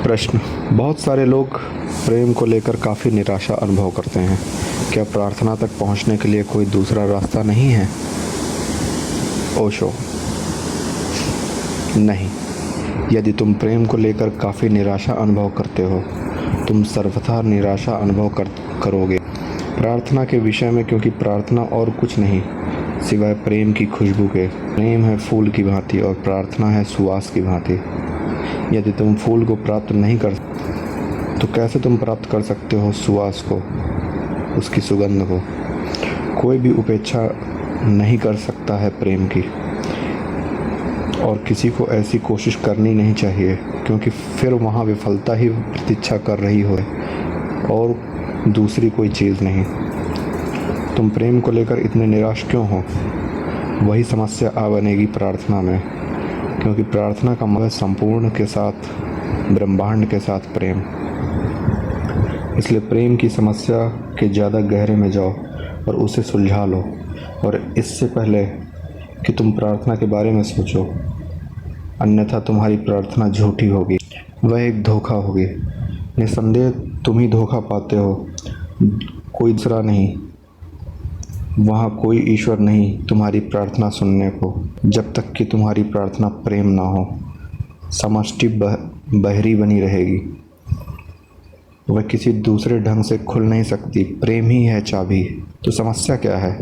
प्रश्न। बहुत सारे लोग प्रेम को लेकर काफ़ी निराशा अनुभव करते हैं। क्या प्रार्थना तक पहुंचने के लिए कोई दूसरा रास्ता नहीं है? ओशो। नहीं। यदि तुम प्रेम को लेकर काफ़ी निराशा अनुभव करते हो, तुम सर्वथा निराशा अनुभव करोगे प्रार्थना के विषय में, क्योंकि प्रार्थना और कुछ नहीं सिवाय प्रेम की खुशबू के। प्रेम है फूल की भांति और प्रार्थना है सुवास की भांति। यदि तुम फूल को प्राप्त नहीं कर तो कैसे तुम प्राप्त कर सकते हो सुवास को, उसकी सुगंध को? कोई भी उपेक्षा नहीं कर सकता है प्रेम की, और किसी को ऐसी कोशिश करनी नहीं चाहिए, क्योंकि फिर वहाँ विफलता ही प्रतीक्षा कर रही हो और दूसरी कोई चीज़ नहीं। तुम प्रेम को लेकर इतने निराश क्यों हो? वही समस्या आ बनेगी प्रार्थना में, क्योंकि प्रार्थना का मतलब संपूर्ण के साथ, ब्रह्मांड के साथ प्रेम। इसलिए प्रेम की समस्या के ज़्यादा गहरे में जाओ और उसे सुलझा लो, और इससे पहले कि तुम प्रार्थना के बारे में सोचो, अन्यथा तुम्हारी प्रार्थना झूठी होगी, वह एक धोखा होगी। निसंदेह तुम ही धोखा पाते हो, कोई दूसरा नहीं। वहाँ कोई ईश्वर नहीं तुम्हारी प्रार्थना सुनने को, जब तक कि तुम्हारी प्रार्थना प्रेम ना हो। समष्टि बहरी बनी रहेगी, वह किसी दूसरे ढंग से खुल नहीं सकती। प्रेम ही है चाबी। तो समस्या क्या है?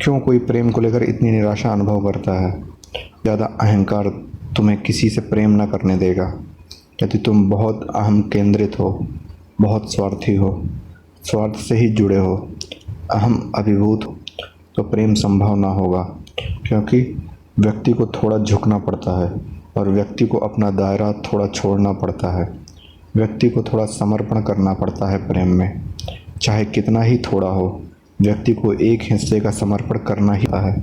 क्यों कोई प्रेम को लेकर इतनी निराशा अनुभव करता है? ज़्यादा अहंकार तुम्हें किसी से प्रेम न करने देगा। यदि तुम बहुत अहम केंद्रित हो, बहुत स्वार्थी हो, स्वार्थ से ही जुड़े हो, अहम अभिभूत हो, तो प्रेम संभव ना होगा, क्योंकि व्यक्ति को थोड़ा झुकना पड़ता है और व्यक्ति को अपना दायरा थोड़ा छोड़ना पड़ता है। व्यक्ति को थोड़ा समर्पण करना पड़ता है प्रेम में, चाहे कितना ही थोड़ा हो। व्यक्ति को एक हिस्से का समर्पण करना ही है,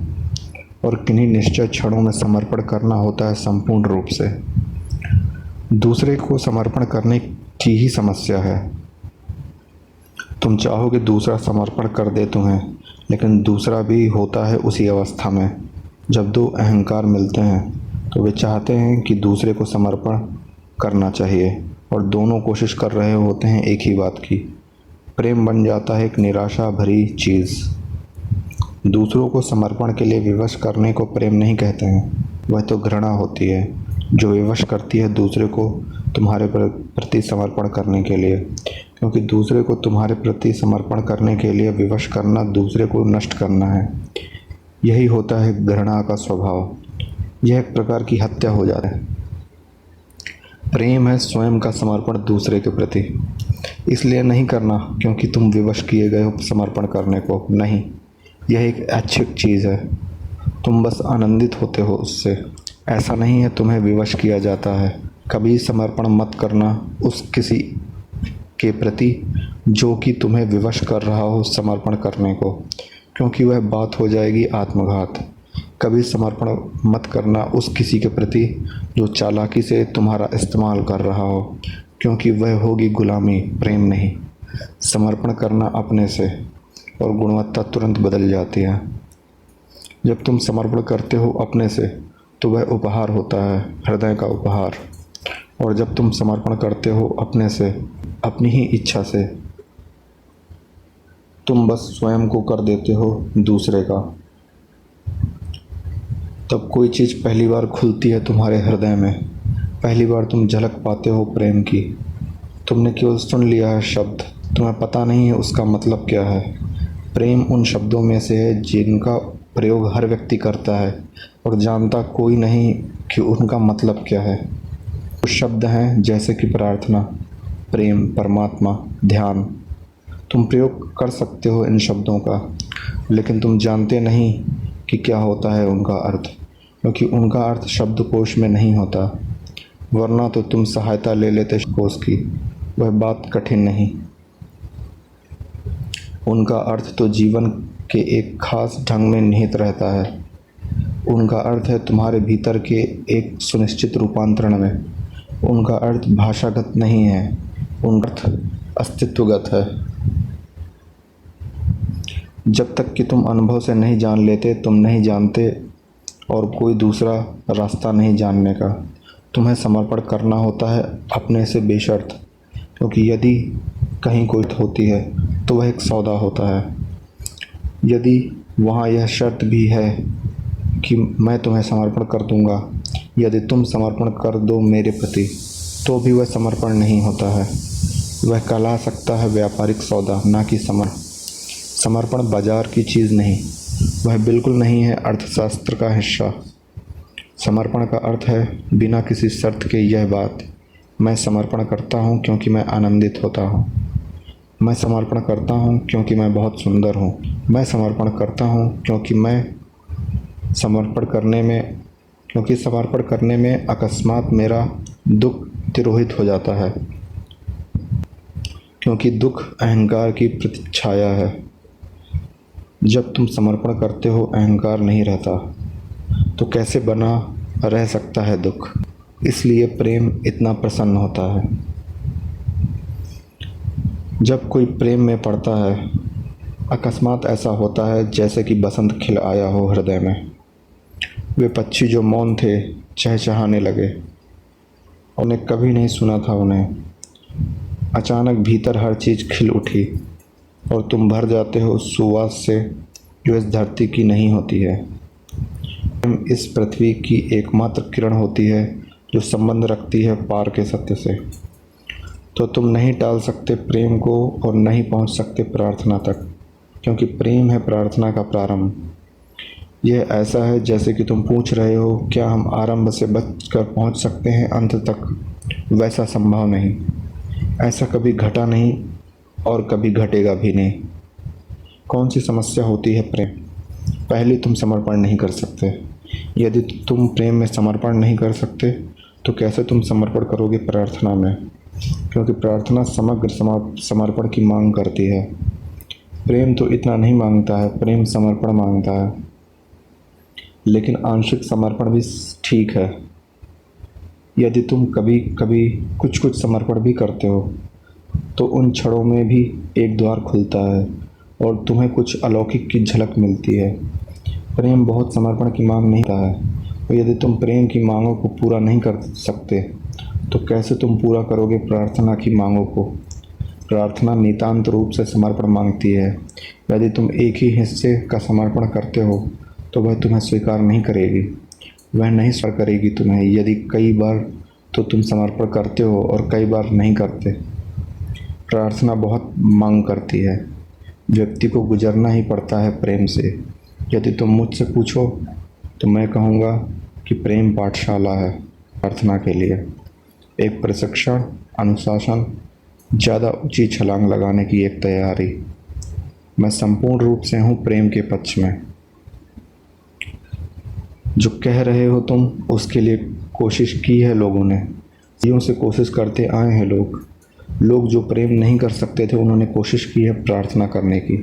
और किन्हीं निश्चित क्षणों में समर्पण करना होता है संपूर्ण रूप से। दूसरे को समर्पण करने की ही समस्या है। तुम चाहो कि दूसरा समर्पण कर दे तुम्हें, लेकिन दूसरा भी होता है उसी अवस्था में। जब दो अहंकार मिलते हैं तो वे चाहते हैं कि दूसरे को समर्पण करना चाहिए, और दोनों कोशिश कर रहे होते हैं एक ही बात की। प्रेम बन जाता है एक निराशा भरी चीज़। दूसरों को समर्पण के लिए विवश करने को प्रेम नहीं कहते हैं, वह तो घृणा होती है जो विवश करती है दूसरे को तुम्हारे प्रति समर्पण करने के लिए, क्योंकि दूसरे को तुम्हारे प्रति समर्पण करने के लिए विवश करना दूसरे को नष्ट करना है। यही होता है घृणा का स्वभाव। यह एक प्रकार की हत्या हो जाता है। प्रेम है स्वयं का समर्पण दूसरे के प्रति। इसलिए नहीं करना क्योंकि तुम विवश किए गए हो समर्पण करने को, नहीं। यह एक ऐच्छिक चीज़ है, तुम बस आनंदित होते हो उससे। ऐसा नहीं है तुम्हें विवश किया जाता है। कभी समर्पण मत करना उस किसी के प्रति जो कि तुम्हें विवश कर रहा हो समर्पण करने को, क्योंकि वह बात हो जाएगी आत्मघात। कभी समर्पण मत करना उस किसी के प्रति जो चालाकी से तुम्हारा इस्तेमाल कर रहा हो, क्योंकि वह होगी गुलामी, प्रेम नहीं। समर्पण करना अपने से, और गुणवत्ता तुरंत बदल जाती है। जब तुम समर्पण करते हो अपने से, तो वह उपहार होता है, हृदय का उपहार। और जब तुम समर्पण करते हो अपने से, अपनी ही इच्छा से, तुम बस स्वयं को कर देते हो दूसरे का। तब कोई चीज़ पहली बार खुलती है तुम्हारे हृदय में। पहली बार तुम झलक पाते हो प्रेम की। तुमने केवल सुन लिया है शब्द, तुम्हें पता नहीं है उसका मतलब क्या है। प्रेम उन शब्दों में से है जिनका प्रयोग हर व्यक्ति करता है, और जानता कोई नहीं कि उनका मतलब क्या है। कुछ शब्द हैं जैसे कि प्रार्थना, प्रेम, परमात्मा, ध्यान। तुम प्रयोग कर सकते हो इन शब्दों का, लेकिन तुम जानते नहीं कि क्या होता है उनका अर्थ, क्योंकि उनका अर्थ शब्दकोश में नहीं होता। वरना तो तुम सहायता ले लेते कोश की, वह बात कठिन नहीं। उनका अर्थ तो जीवन के एक खास ढंग में निहित रहता है। उनका अर्थ है तुम्हारे भीतर के एक सुनिश्चित रूपांतरण में। उनका अर्थ भाषागत नहीं है, उनका अर्थ अस्तित्वगत है। जब तक कि तुम अनुभव से नहीं जान लेते, तुम नहीं जानते, और कोई दूसरा रास्ता नहीं जानने का। तुम्हें समर्पण करना होता है अपने से बेशर्त, क्योंकि यदि कहीं कोई होती है तो वह एक सौदा होता है। यदि वहाँ यह शर्त भी है कि मैं तुम्हें समर्पण कर दूंगा, यदि तुम समर्पण कर दो मेरे प्रति, तो भी वह समर्पण नहीं होता है। वह कहला सकता है व्यापारिक सौदा, ना कि समर्पण बाजार की चीज़ नहीं, वह बिल्कुल नहीं है अर्थशास्त्र का हिस्सा। समर्पण का अर्थ है बिना किसी शर्त के यह बात, मैं समर्पण करता हूँ क्योंकि मैं आनंदित होता हूँ। मैं समर्पण करता हूँ क्योंकि मैं बहुत सुंदर हूँ। मैं समर्पण करता हूँ क्योंकि समर्पण करने में अकस्मात मेरा दुख तिरोहित हो जाता है, क्योंकि दुख अहंकार की प्रतिछाया है। जब तुम समर्पण करते हो अहंकार नहीं रहता, तो कैसे बना रह सकता है दुख। इसलिए प्रेम इतना प्रसन्न होता है। जब कोई प्रेम में पड़ता है, अकस्मात ऐसा होता है जैसे कि बसंत खिल आया हो हृदय में। वे पक्षी जो मौन थे चहचहाने लगे। उन्हें कभी नहीं सुना था उन्हें। अचानक भीतर हर चीज़ खिल उठी और तुम भर जाते हो उस सुवास से जो इस धरती की नहीं होती है। प्रेम इस पृथ्वी की एकमात्र किरण होती है जो संबंध रखती है पार के सत्य से। तो तुम नहीं टाल सकते प्रेम को और नहीं पहुंच सकते प्रार्थना तक, क्योंकि प्रेम है प्रार्थना का प्रारंभ। यह ऐसा है जैसे कि तुम पूछ रहे हो क्या हम आरंभ से बचकर पहुंच सकते हैं अंत तक। वैसा संभव नहीं, ऐसा कभी घटा नहीं और कभी घटेगा भी नहीं। कौन सी समस्या होती है प्रेम? पहले तुम समर्पण नहीं कर सकते। यदि तुम प्रेम में समर्पण नहीं कर सकते तो कैसे तुम समर्पण करोगे प्रार्थना में, क्योंकि प्रार्थना समग्र समर्पण की मांग करती है। प्रेम तो इतना नहीं मांगता है, प्रेम समर्पण मांगता है। लेकिन आंशिक समर्पण भी ठीक है। यदि तुम कभी कभी कुछ समर्पण भी करते हो तो उन क्षणों में भी एक द्वार खुलता है और तुम्हें कुछ अलौकिक की झलक मिलती है। प्रेम बहुत समर्पण की मांग नहीं करता है, और यदि तुम प्रेम की मांगों को पूरा नहीं कर सकते तो कैसे तुम पूरा करोगे प्रार्थना की मांगों को। प्रार्थना नितांत रूप से समर्पण मांगती है। यदि तुम एक ही हिस्से का समर्पण करते हो तो वह तुम्हें स्वीकार नहीं करेगी, वह नहीं स्वीकार करेगी तुम्हें। यदि कई बार तो तुम समर्पण करते हो और कई बार नहीं करते। प्रार्थना बहुत मांग करती है, व्यक्ति को गुजरना ही पड़ता है प्रेम से। यदि तुम मुझसे पूछो तो मैं कहूँगा कि प्रेम पाठशाला है प्रार्थना के लिए, एक प्रशिक्षण, अनुशासन, ज़्यादा ऊंची छलांग लगाने की एक तैयारी। मैं संपूर्ण रूप से हूँ प्रेम के पक्ष में। जो कह रहे हो तुम उसके लिए कोशिश की है लोगों ने, सदियों से कोशिश करते आए हैं लोग जो प्रेम नहीं कर सकते थे उन्होंने कोशिश की है प्रार्थना करने की।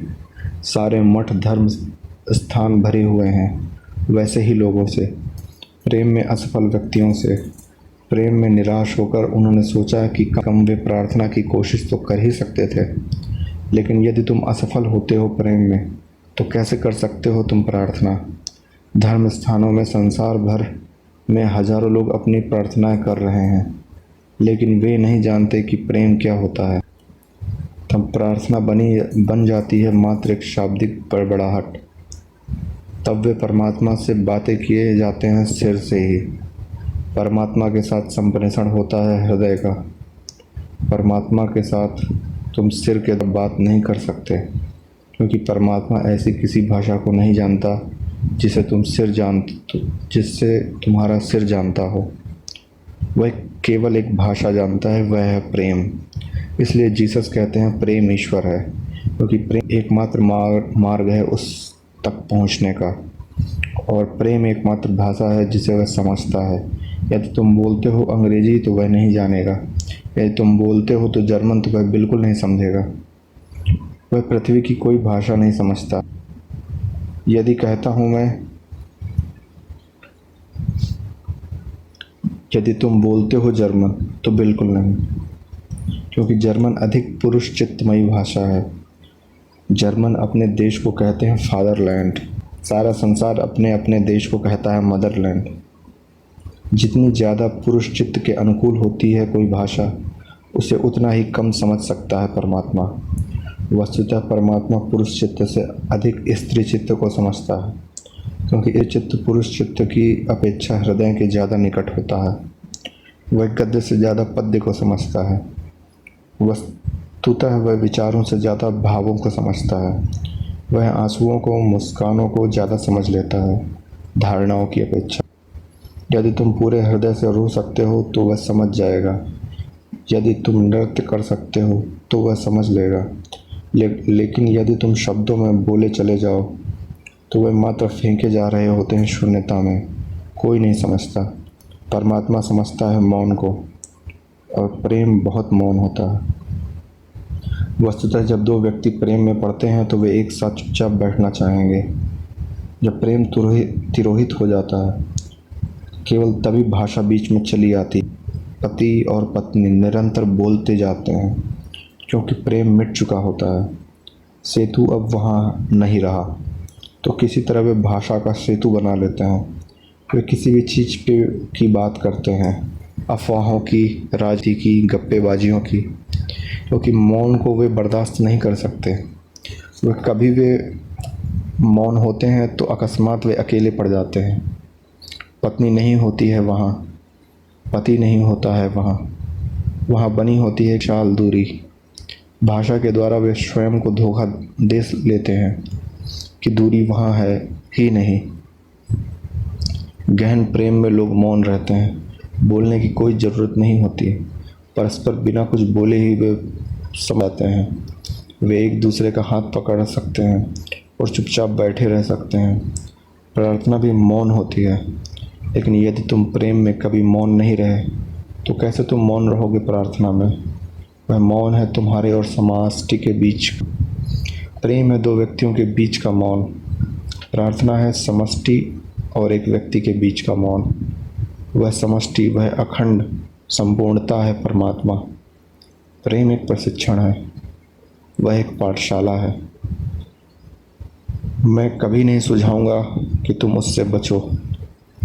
सारे मठ धर्म स्थान भरे हुए हैं वैसे ही लोगों से, प्रेम में असफल व्यक्तियों से। प्रेम में निराश होकर उन्होंने सोचा कि कम वे प्रार्थना की कोशिश तो कर ही सकते थे। लेकिन यदि तुम असफल होते हो प्रेम में तो कैसे कर सकते हो तुम प्रार्थना। धर्म स्थानों में संसार भर में हजारों लोग अपनी प्रार्थनाएं कर रहे हैं, लेकिन वे नहीं जानते कि प्रेम क्या होता है। तब प्रार्थना बन जाती है मात्र एक शाब्दिक बड़बड़ाहट। तब वे परमात्मा से बातें किए जाते हैं सिर से ही। परमात्मा के साथ संप्रेषण होता है हृदय का। परमात्मा के साथ तुम सिर के बात नहीं कर सकते, क्योंकि परमात्मा ऐसी किसी भाषा को नहीं जानता जिससे तुम्हारा सिर जानता हो। वह केवल एक भाषा जानता है, वह है प्रेम। इसलिए जीसस कहते हैं प्रेम ईश्वर है, क्योंकि प्रेम एकमात्र मार्ग है उस तक पहुंचने का, और प्रेम एकमात्र भाषा है जिसे वह समझता है। यदि तुम बोलते हो अंग्रेजी तो वह नहीं जानेगा, यदि तुम बोलते हो तो जर्मन तो वह बिल्कुल नहीं समझेगा। वह पृथ्वी की कोई भाषा नहीं समझता। यदि कहता हूँ मैं, यदि तुम बोलते हो जर्मन तो बिल्कुल नहीं, क्योंकि जर्मन अधिक पुरुष चित्तमयी भाषा है। जर्मन अपने देश को कहते हैं फादरलैंड। सारा संसार अपने अपने देश को कहता है मदरलैंड। जितनी ज़्यादा पुरुष चित्त के अनुकूल होती है कोई भाषा, उसे उतना ही कम समझ सकता है परमात्मा। वस्तुतः परमात्मा पुरुष चित्त से अधिक स्त्री चित्त को समझता है, क्योंकि ये चित्त पुरुष चित्त की अपेक्षा हृदय के ज़्यादा निकट होता है। वह गद्य से ज़्यादा पद्य को समझता है। वस्तुतः वह विचारों से ज़्यादा भावों को समझता है। वह आंसुओं को, मुस्कानों को ज़्यादा समझ लेता है धारणाओं की अपेक्षा। यदि तुम पूरे हृदय से रो सकते हो तो वह समझ जाएगा। यदि तुम नृत्य कर सकते हो तो वह समझ लेगा। लेकिन यदि तुम शब्दों में बोले चले जाओ तो वे मात्र फेंके जा रहे होते हैं शून्यता में। कोई नहीं समझता। परमात्मा समझता है मौन को, और प्रेम बहुत मौन होता है। वस्तुतः जब दो व्यक्ति प्रेम में पड़ते हैं तो वे एक साथ चुपचाप बैठना चाहेंगे। जब प्रेम तिरोहित हो जाता है, केवल तभी भाषा बीच में चली आती। पति और पत्नी निरंतर बोलते जाते हैं, क्योंकि प्रेम मिट चुका होता है। सेतु अब वहाँ नहीं रहा, तो किसी तरह वे भाषा का सेतु बना लेते हैं। वे किसी भी चीज़ की बात करते हैं, अफवाहों की, राजनीति की, गप्पेबाजियों की, क्योंकि मौन को वे बर्दाश्त नहीं कर सकते। वे कभी वे मौन होते हैं तो अकस्मात वे अकेले पड़ जाते हैं। पत्नी नहीं होती है वहाँ, पति नहीं होता है वहाँ बनी होती है विशाल दूरी। भाषा के द्वारा वे स्वयं को धोखा दे लेते हैं कि दूरी वहाँ है ही नहीं। गहन प्रेम में लोग मौन रहते हैं। बोलने की कोई ज़रूरत नहीं होती। परस्पर बिना कुछ बोले ही वे समझते हैं। वे एक दूसरे का हाथ पकड़ सकते हैं और चुपचाप बैठे रह सकते हैं। प्रार्थना भी मौन होती है। लेकिन यदि तुम प्रेम में कभी मौन नहीं रहे तो कैसे तुम मौन रहोगे प्रार्थना में? वह मौन है तुम्हारे और समष्टि के बीच। प्रेम है दो व्यक्तियों के बीच का मौन। प्रार्थना है समष्टि और एक व्यक्ति के बीच का मौन। वह समष्टि, वह अखंड संपूर्णता है परमात्मा। प्रेम एक प्रशिक्षण है, वह एक पाठशाला है। मैं कभी नहीं सुझाऊंगा कि तुम उससे बचो।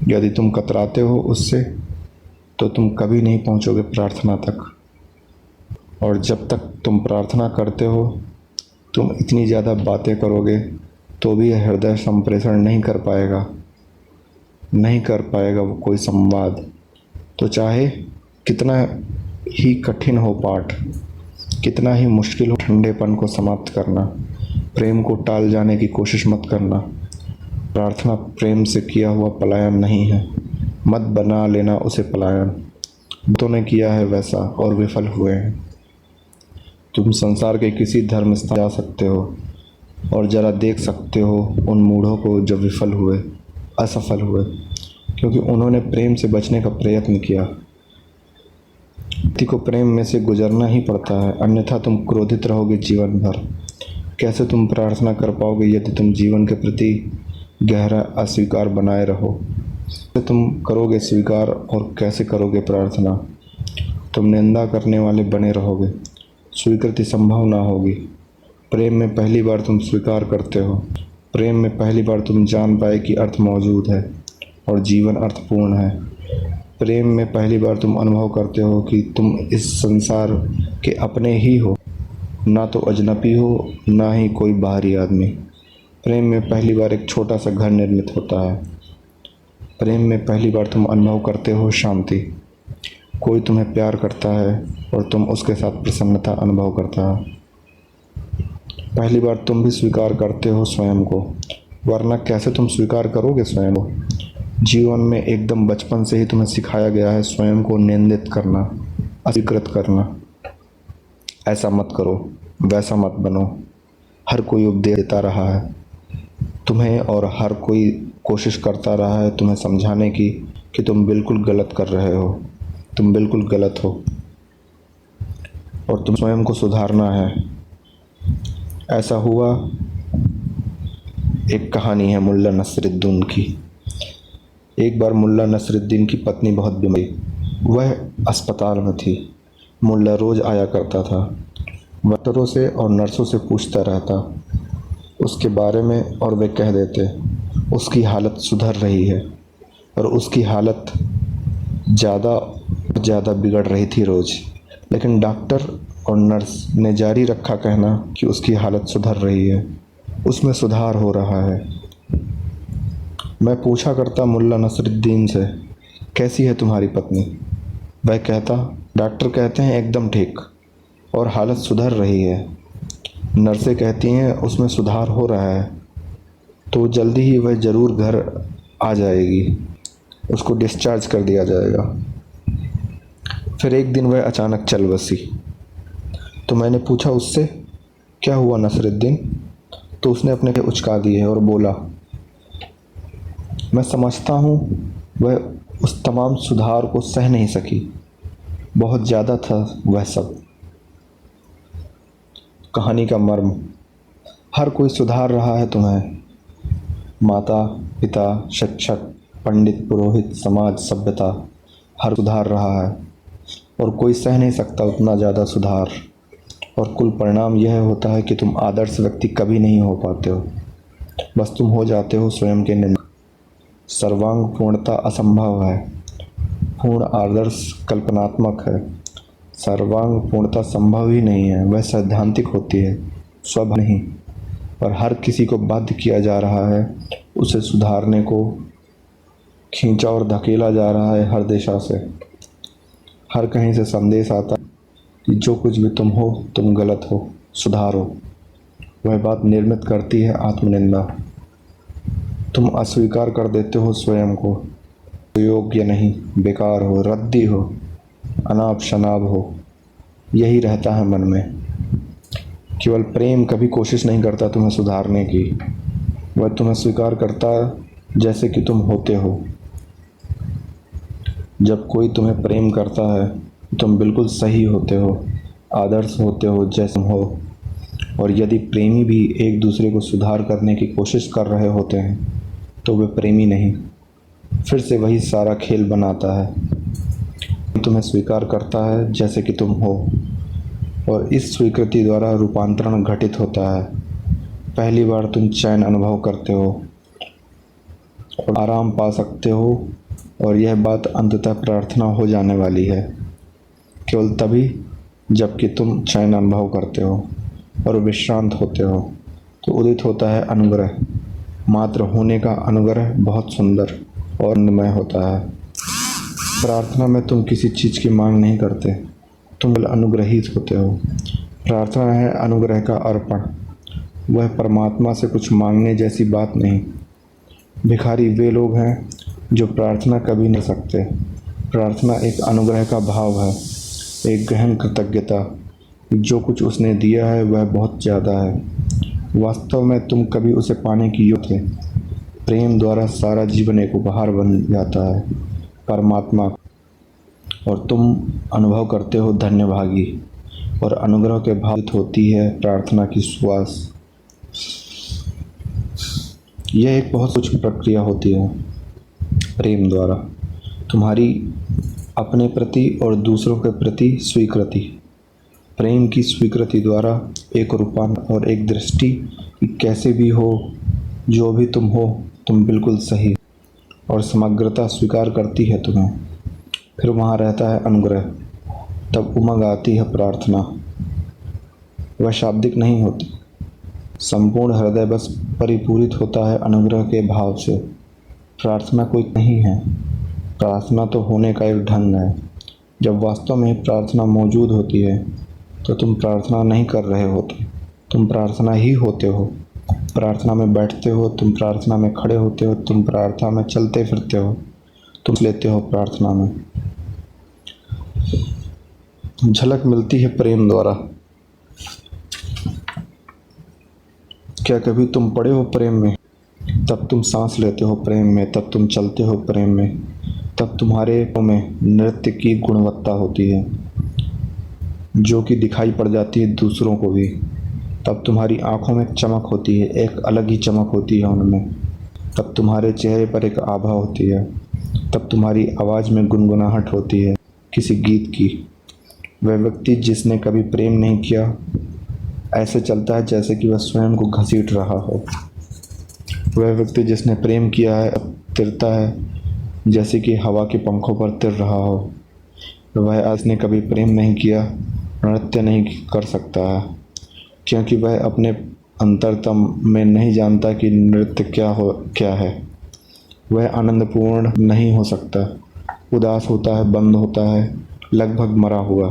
यदि तुम कतराते हो उससे तो तुम कभी नहीं पहुंचोगे प्रार्थना तक। और जब तक तुम प्रार्थना करते हो तुम इतनी ज़्यादा बातें करोगे तो भी यह हृदय संप्रेषण नहीं कर पाएगा वो कोई संवाद। तो चाहे कितना ही कठिन हो पाठ, कितना ही मुश्किल हो ठंडेपन को समाप्त करना, प्रेम को टाल जाने की कोशिश मत करना। प्रार्थना प्रेम से किया हुआ पलायन नहीं है। मत बना लेना उसे पलायन। तो ने किया है वैसा और विफल हुए हैं। तुम संसार के किसी धर्म स्थान जा सकते हो और जरा देख सकते हो उन मूढ़ों को जो विफल हुए, असफल हुए, क्योंकि उन्होंने प्रेम से बचने का प्रयत्न किया। व्यक्ति को प्रेम में से गुजरना ही पड़ता है, अन्यथा तुम क्रोधित रहोगे जीवन भर। कैसे तुम प्रार्थना कर पाओगे यदि तुम जीवन के प्रति गहरा अस्वीकार बनाए रहो? कैसे तुम करोगे स्वीकार और कैसे करोगे प्रार्थना? तुम निंदा करने वाले बने रहोगे, स्वीकृति संभव ना होगी। प्रेम में पहली बार तुम स्वीकार करते हो। प्रेम में पहली बार तुम जान पाए कि अर्थ मौजूद है और जीवन अर्थपूर्ण है। प्रेम में पहली बार तुम अनुभव करते हो कि तुम इस संसार के अपने ही हो, ना तो अजनबी हो, ना ही कोई बाहरी आदमी। प्रेम में पहली बार एक छोटा सा घर निर्मित होता है। प्रेम में पहली बार तुम अनुभव करते हो शांति। कोई तुम्हें प्यार करता है और तुम उसके साथ प्रसन्नता अनुभव करता है। पहली बार तुम भी स्वीकार करते हो स्वयं को, वरना कैसे तुम स्वीकार करोगे स्वयं को? जीवन में एकदम बचपन से ही तुम्हें सिखाया गया है स्वयं को निंदित करना, अस्वीकृत करना। ऐसा मत करो, वैसा मत बनो। हर कोई उपदेश देता रहा है तुम्हें और हर कोई कोशिश करता रहा है तुम्हें समझाने की कि तुम बिल्कुल गलत कर रहे हो, तुम बिल्कुल गलत हो और तुम स्वयं को सुधारना है। ऐसा हुआ, एक कहानी है मुल्ला नसरुद्दीन की। एक बार मुल्ला नसरुद्दीन की पत्नी बहुत बीमार, वह अस्पताल में थी। मुल्ला रोज़ आया करता था, डॉक्टरों से और नर्सों से पूछता रहता उसके बारे में और वे कह देते उसकी हालत सुधर रही है, और उसकी हालत ज़्यादा बिगड़ रही थी रोज़। लेकिन डॉक्टर और नर्स ने जारी रखा कहना कि उसकी हालत सुधर रही है, उसमें सुधार हो रहा है। मैं पूछा करता मुल्ला नसरुद्दीन से, कैसी है तुम्हारी पत्नी? वह कहता, डॉक्टर कहते हैं एकदम ठीक और हालत सुधर रही है। नर्सें कहती हैं उसमें सुधार हो रहा है, तो जल्दी ही वह ज़रूर घर आ जाएगी, उसको डिस्चार्ज कर दिया जाएगा। फिर एक दिन वह अचानक चल बसी। तो मैंने पूछा उससे, क्या हुआ नसरुद्दीन? तो उसने अपने के उचका दिए और बोला, मैं समझता हूँ वह उस तमाम सुधार को सह नहीं सकी, बहुत ज़्यादा था वह सब। कहानी का मर्म, हर कोई सुधार रहा है तुम्हें, माता पिता शिक्षक पंडित पुरोहित समाज सभ्यता, हर सुधार रहा है और कोई सह नहीं सकता उतना ज़्यादा सुधार। और कुल परिणाम यह होता है कि तुम आदर्श व्यक्ति कभी नहीं हो पाते हो, बस तुम हो जाते हो स्वयं के निंदक। सर्वांग पूर्णता असंभव है, पूर्ण आदर्श कल्पनात्मक है। सर्वांग पूर्णता संभव ही नहीं है, वह सैद्धांतिक होती है, स्वभाव नहीं। पर हर किसी को बाध्य किया जा रहा है, उसे सुधारने को खींचा और धकेला जा रहा है हर दिशा से। हर कहीं से संदेश आता है कि जो कुछ भी तुम हो तुम गलत हो, सुधारो। वह बात निर्मित करती है आत्मनिंदा। तुम अस्वीकार कर देते हो स्वयं को, योग्य नहीं, बेकार हो, रद्दी हो, अनाप शनाप हो, यही रहता है मन में। केवल प्रेम कभी कोशिश नहीं करता तुम्हें सुधारने की, वह तुम्हें स्वीकार करता जैसे कि तुम होते हो। जब कोई तुम्हें प्रेम करता है तुम बिल्कुल सही होते हो, आदर्श होते हो जैसे हो। और यदि प्रेमी भी एक दूसरे को सुधार करने की कोशिश कर रहे होते हैं तो वे प्रेमी नहीं, फिर से वही सारा खेल बनाता है। तुम्हें स्वीकार करता है जैसे कि तुम हो और इस स्वीकृति द्वारा रूपांतरण घटित होता है। पहली बार तुम चैन अनुभव करते हो और आराम पा सकते हो और यह बात अंततः प्रार्थना हो जाने वाली है, केवल तभी जबकि तुम चैन अनुभव करते हो और विश्रांत होते हो तो उदित होता है अनुग्रह। मात्र होने का अनुग्रह बहुत सुंदर और आनंदमय होता है। प्रार्थना में तुम किसी चीज़ की मांग नहीं करते, तुम अनुग्रहित होते हो। प्रार्थना है अनुग्रह का अर्पण, वह परमात्मा से कुछ मांगने जैसी बात नहीं। भिखारी वे लोग हैं जो प्रार्थना कभी नहीं सकते। प्रार्थना एक अनुग्रह का भाव है, एक गहन कृतज्ञता। जो कुछ उसने दिया है वह बहुत ज़्यादा है, वास्तव में तुम कभी उसे पाने की योग्य थे। प्रेम द्वारा सारा जीवन एक उपहार बन जाता है परमात्मा, और तुम अनुभव करते हो धन्यभागी। और अनुग्रह के भाव होती है प्रार्थना की सुवास। यह एक बहुत कुछ प्रक्रिया होती है प्रेम द्वारा, तुम्हारी अपने प्रति और दूसरों के प्रति स्वीकृति। प्रेम की स्वीकृति द्वारा एक रूपान और एक दृष्टि कि कैसे भी हो, जो भी तुम हो तुम बिल्कुल सही, और समग्रता स्वीकार करती है तुम्हें। फिर वहाँ रहता है अनुग्रह, तब उमंग आती है प्रार्थना। वह शाब्दिक नहीं होती, संपूर्ण हृदय बस परिपूरित होता है अनुग्रह के भाव से। प्रार्थना कोई नहीं है, प्रार्थना तो होने का एक ढंग है। जब वास्तव में प्रार्थना मौजूद होती है तो तुम प्रार्थना नहीं कर रहे होते, तुम प्रार्थना ही होते हो। प्रार्थना में बैठते हो, तुम प्रार्थना में खड़े होते हो, तुम प्रार्थना में चलते फिरते हो, तुम लेते हो प्रार्थना में। झलक मिलती है प्रेम द्वारा। क्या कभी तुम पड़े हो प्रेम में? तब तुम सांस लेते हो प्रेम में, तब तुम चलते हो प्रेम में, तब तुम्हारे में नृत्य की गुणवत्ता होती है जो कि दिखाई पड़ जाती है दूसरों को भी। तब तुम्हारी आंखों में चमक होती है, एक अलग ही चमक होती है उनमें। तब तुम्हारे चेहरे पर एक आभा होती है, तब तुम्हारी आवाज़ में गुनगुनाहट होती है किसी गीत की। वह व्यक्ति जिसने कभी प्रेम नहीं किया ऐसे चलता है जैसे कि वह स्वयं को घसीट रहा हो। वह व्यक्ति जिसने प्रेम किया है अब तिरता है जैसे कि हवा के पंखों पर तिर रहा हो। वह आज ने कभी प्रेम नहीं किया, नृत्य नहीं कर सकता है, क्योंकि वह अपने अंतरतम में नहीं जानता कि नृत्य क्या है। वह आनंदपूर्ण नहीं हो सकता, उदास होता है, बंद होता है, लगभग मरा हुआ,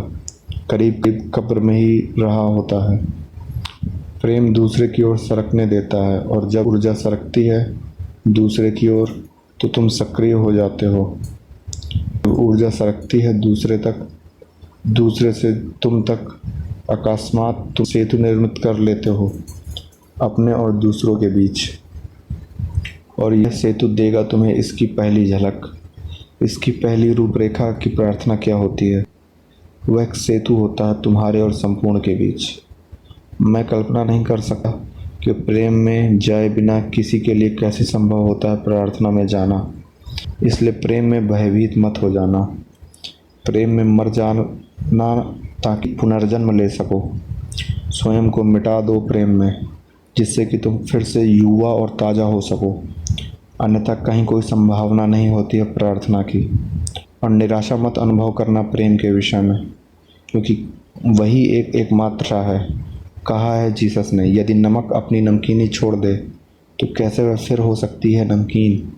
करीब करीब कब्र में ही रहा होता है। प्रेम दूसरे की ओर सरकने देता है, और जब ऊर्जा सरकती है दूसरे की ओर तो तुम सक्रिय हो जाते हो। ऊर्जा सरकती है दूसरे तक, दूसरे से तुम तक, अकस्मात तुम सेतु निर्मित कर लेते हो अपने और दूसरों के बीच। और यह सेतु देगा तुम्हें इसकी पहली झलक, इसकी पहली रूपरेखा की प्रार्थना क्या होती है। वह एक सेतु होता है तुम्हारे और संपूर्ण के बीच। मैं कल्पना नहीं कर सकता कि प्रेम में जाए बिना किसी के लिए कैसे संभव होता है प्रार्थना में जाना। इसलिए प्रेम में भयभीत मत हो जाना। प्रेम में मर जाना ताकि पुनर्जन्म ले सको। स्वयं को मिटा दो प्रेम में, जिससे कि तुम फिर से युवा और ताज़ा हो सको। अन्यथा कहीं कोई संभावना नहीं होती है प्रार्थना की। और निराशा मत अनुभव करना प्रेम के विषय में, क्योंकि वही एकमात्र है। कहा है जीसस ने, यदि नमक अपनी नमकीनी छोड़ दे तो कैसे वह फिर हो सकती है नमकीन।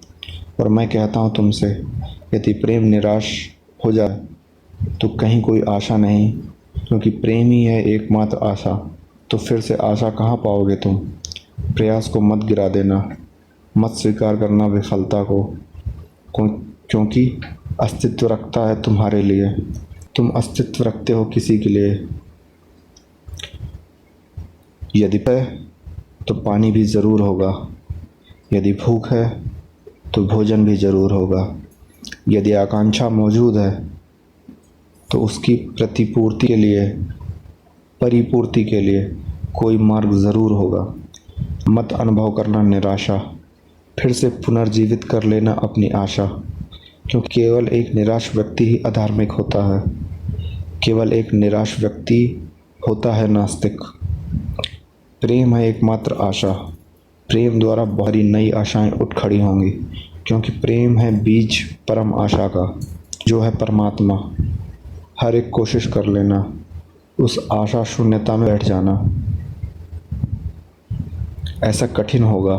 और मैं कहता हूँ तुमसे, यदि प्रेम निराश हो जाए तो कहीं कोई आशा नहीं, क्योंकि प्रेम ही है एकमात्र आशा। तो फिर से आशा कहाँ पाओगे तुम। प्रयास को मत गिरा देना, मत स्वीकार करना विफलता को, क्योंकि अस्तित्व रखता है तुम्हारे लिए। तुम अस्तित्व रखते हो किसी के लिए। यदि है तो पानी भी ज़रूर होगा, यदि भूख है तो भोजन भी ज़रूर होगा, यदि आकांक्षा मौजूद है तो उसकी परिपूर्ति के लिए कोई मार्ग ज़रूर होगा। मत अनुभव करना निराशा, फिर से पुनर्जीवित कर लेना अपनी आशा, क्योंकि केवल एक निराश व्यक्ति ही अधार्मिक होता है। केवल एक निराश व्यक्ति होता है नास्तिक। प्रेम है एकमात्र आशा। प्रेम द्वारा बहुत सारी नई आशाएं उठ खड़ी होंगी, क्योंकि प्रेम है बीज परम आशा का, जो है परमात्मा। हर एक कोशिश कर लेना, उस आशा शून्यता में बैठ जाना। ऐसा कठिन होगा,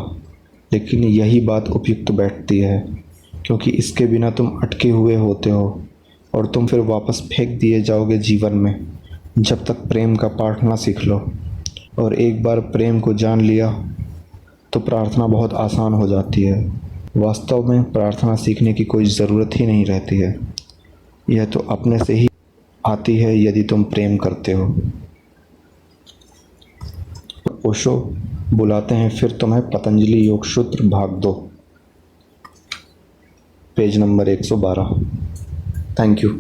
लेकिन यही बात उपयुक्त बैठती है, क्योंकि इसके बिना तुम अटके हुए होते हो और तुम फिर वापस फेंक दिए जाओगे जीवन में, जब तक प्रेम का पाठ ना सीख लो। और एक बार प्रेम को जान लिया तो प्रार्थना बहुत आसान हो जाती है। वास्तव में प्रार्थना सीखने की कोई ज़रूरत ही नहीं रहती है। यह तो अपने से ही आती है यदि तुम प्रेम करते हो। ओशो बुलाते हैं फिर तुम्हें पतंजलि योग सूत्र भाग 2, पेज नंबर 112। Thank you.